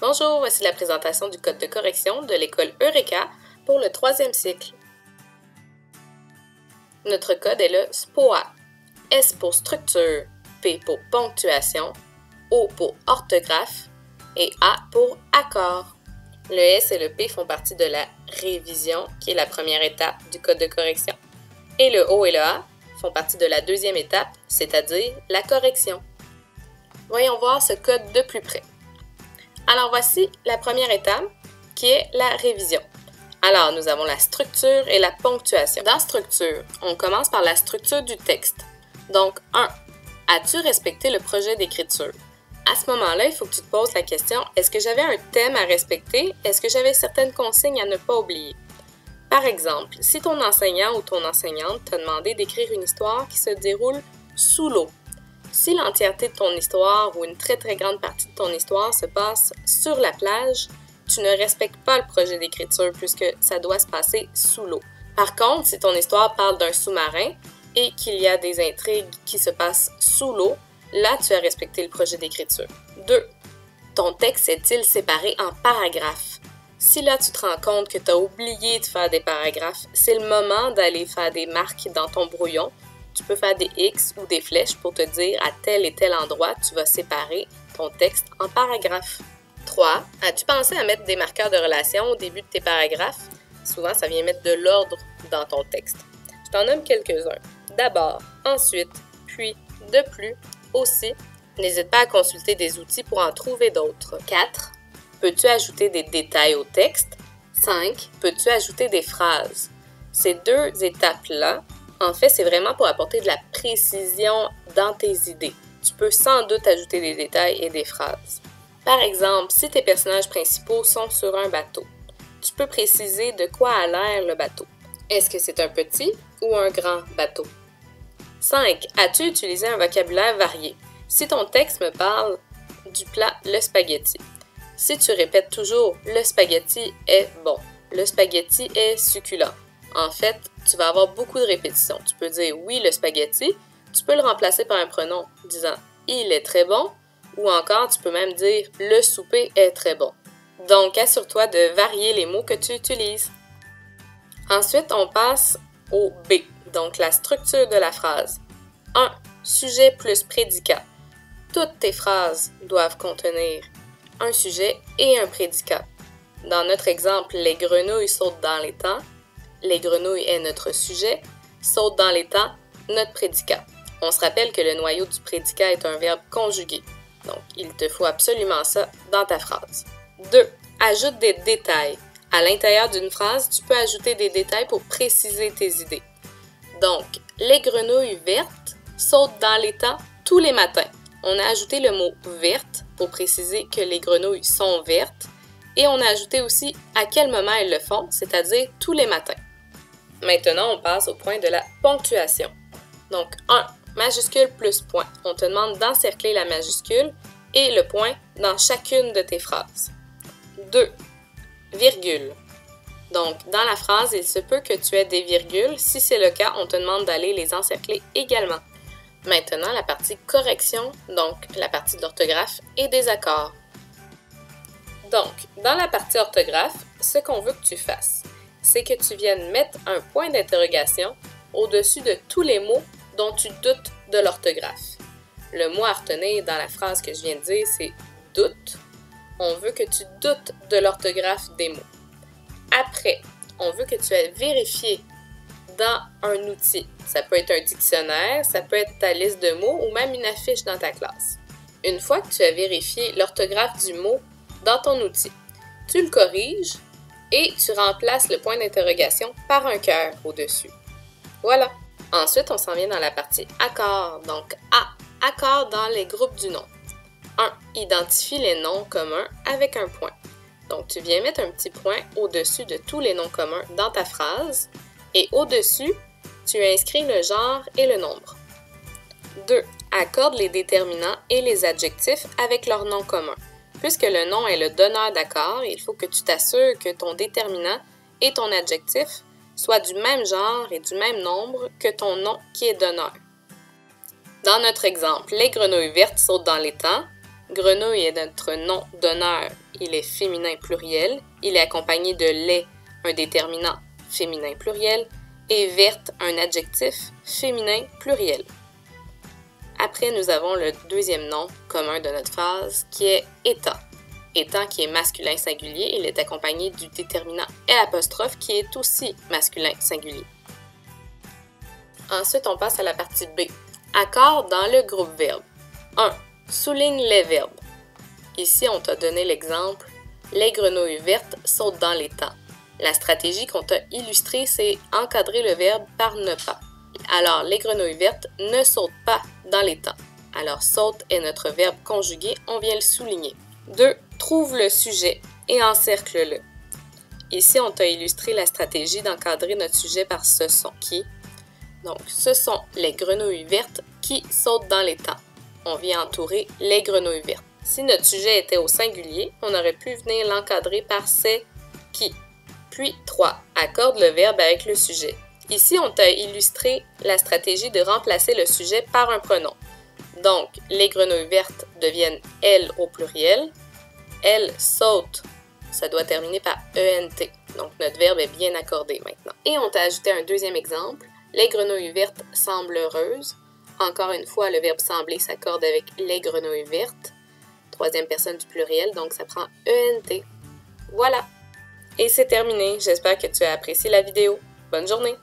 Bonjour, voici la présentation du code de correction de l'école Eureka pour le 3e cycle. Notre code est le SPOA. S pour structure, P pour ponctuation, O pour orthographe et A pour accord. Le S et le P font partie de la révision, qui est la première étape du code de correction. Et le O et le A font partie de la deuxième étape, c'est-à-dire la correction. Voyons voir ce code de plus près. Alors voici la première étape qui est la révision. Alors nous avons la structure et la ponctuation. Dans structure, on commence par la structure du texte. Donc 1. As-tu respecté le projet d'écriture? À ce moment-là, il faut que tu te poses la question, est-ce que j'avais un thème à respecter? Est-ce que j'avais certaines consignes à ne pas oublier? Par exemple, si ton enseignant ou ton enseignante t'a demandé d'écrire une histoire qui se déroule sous l'eau, si l'entièreté de ton histoire ou une très grande partie de ton histoire se passe sur la plage, tu ne respectes pas le projet d'écriture puisque ça doit se passer sous l'eau. Par contre, si ton histoire parle d'un sous-marin et qu'il y a des intrigues qui se passent sous l'eau, là, tu as respecté le projet d'écriture. 2. Ton texte est-il séparé en paragraphes? Si là, tu te rends compte que tu as oublié de faire des paragraphes, c'est le moment d'aller faire des marques dans ton brouillon. Tu peux faire des X ou des flèches pour te dire à tel et tel endroit, tu vas séparer ton texte en paragraphes. 3. As-tu pensé à mettre des marqueurs de relation au début de tes paragraphes? Souvent, ça vient mettre de l'ordre dans ton texte. Je t'en nomme quelques-uns. D'abord, ensuite, puis, de plus, aussi. N'hésite pas à consulter des outils pour en trouver d'autres. 4. Peux-tu ajouter des détails au texte? 5. Peux-tu ajouter des phrases? Ces deux étapes-là, en fait, c'est vraiment pour apporter de la précision dans tes idées. Tu peux sans doute ajouter des détails et des phrases. Par exemple, si tes personnages principaux sont sur un bateau, tu peux préciser de quoi a l'air le bateau. Est-ce que c'est un petit ou un grand bateau? 5. As-tu utilisé un vocabulaire varié? Si ton texte me parle du plat le spaghetti, si tu répètes toujours « le spaghetti est bon »,« le spaghetti est succulent », en fait, tu vas avoir beaucoup de répétitions. Tu peux dire « oui, le spaghetti », tu peux le remplacer par un pronom disant « il est très bon » ou encore tu peux même dire « le souper est très bon ». Donc, assure-toi de varier les mots que tu utilises. Ensuite, on passe au B, donc la structure de la phrase. 1. Sujet plus prédicat. Toutes tes phrases doivent contenir un sujet et un prédicat. Dans notre exemple, les grenouilles sautent dans l'étang. Les grenouilles est notre sujet. Saute dans l'étang, notre prédicat. On se rappelle que le noyau du prédicat est un verbe conjugué. Donc, il te faut absolument ça dans ta phrase. 2. Ajoute des détails. À l'intérieur d'une phrase, tu peux ajouter des détails pour préciser tes idées. Donc, les grenouilles vertes sautent dans l'étang tous les matins. On a ajouté le mot « verte » pour préciser que les grenouilles sont vertes et on a ajouté aussi à quel moment elles le font, c'est-à-dire tous les matins. Maintenant, on passe au point de la ponctuation. Donc, 1. Majuscule plus point. On te demande d'encercler la majuscule et le point dans chacune de tes phrases. 2. Virgule. Donc, dans la phrase, il se peut que tu aies des virgules. Si c'est le cas, on te demande d'aller les encercler également. Maintenant, la partie correction, donc la partie de l'orthographe et des accords. Donc, dans la partie orthographe, ce qu'on veut que tu fasses, c'est que tu viennes mettre un point d'interrogation au-dessus de tous les mots dont tu doutes de l'orthographe. Le mot à retenir dans la phrase que je viens de dire, c'est « doute ». On veut que tu doutes de l'orthographe des mots. Après, on veut que tu aies vérifié dans un outil. Ça peut être un dictionnaire, ça peut être ta liste de mots ou même une affiche dans ta classe. Une fois que tu as vérifié l'orthographe du mot dans ton outil, tu le corriges et tu remplaces le point d'interrogation par un cœur au-dessus. Voilà. Ensuite, on s'en vient dans la partie accords. Donc, A. Accords dans les groupes du nom. 1. Identifie les noms communs avec un point. Donc, tu viens mettre un petit point au-dessus de tous les noms communs dans ta phrase et au-dessus, tu inscris le genre et le nombre. 2. Accorde les déterminants et les adjectifs avec leur nom commun. Puisque le nom est le donneur d'accord, il faut que tu t'assures que ton déterminant et ton adjectif soient du même genre et du même nombre que ton nom qui est donneur. Dans notre exemple, les grenouilles vertes sautent dans l'étang. Grenouille est notre nom d'honneur. Il est féminin pluriel. Il est accompagné de lait, un déterminant féminin pluriel, et verte, un adjectif féminin pluriel. Après, nous avons le deuxième nom commun de notre phrase qui est étant. Étant qui est masculin singulier, il est accompagné du déterminant L' qui est aussi masculin singulier. Ensuite, on passe à la partie B. Accord dans le groupe verbe. 1. Souligne les verbes. Ici, on t'a donné l'exemple « Les grenouilles vertes sautent dans l'étang ». La stratégie qu'on t'a illustrée, c'est encadrer le verbe par ne pas. Alors, les grenouilles vertes ne sautent pas dans l'étang. Alors, saute est notre verbe conjugué, on vient le souligner. 2. Trouve le sujet et encercle-le. Ici, on t'a illustré la stratégie d'encadrer notre sujet par ce son qui. Donc, ce sont les grenouilles vertes qui sautent dans l'étang. On vient entourer les grenouilles vertes. Si notre sujet était au singulier, on aurait pu venir l'encadrer par c'est qui. Puis 3. Accorde le verbe avec le sujet. Ici, on t'a illustré la stratégie de remplacer le sujet par un pronom. Donc, les grenouilles vertes deviennent elles au pluriel. Elles sautent, ça doit terminer par ENT. Donc, notre verbe est bien accordé maintenant. Et on t'a ajouté un deuxième exemple. Les grenouilles vertes semblent heureuses. Encore une fois, le verbe sembler s'accorde avec les grenouilles vertes. Troisième personne du pluriel, donc ça prend ENT. Voilà! Et c'est terminé. J'espère que tu as apprécié la vidéo. Bonne journée!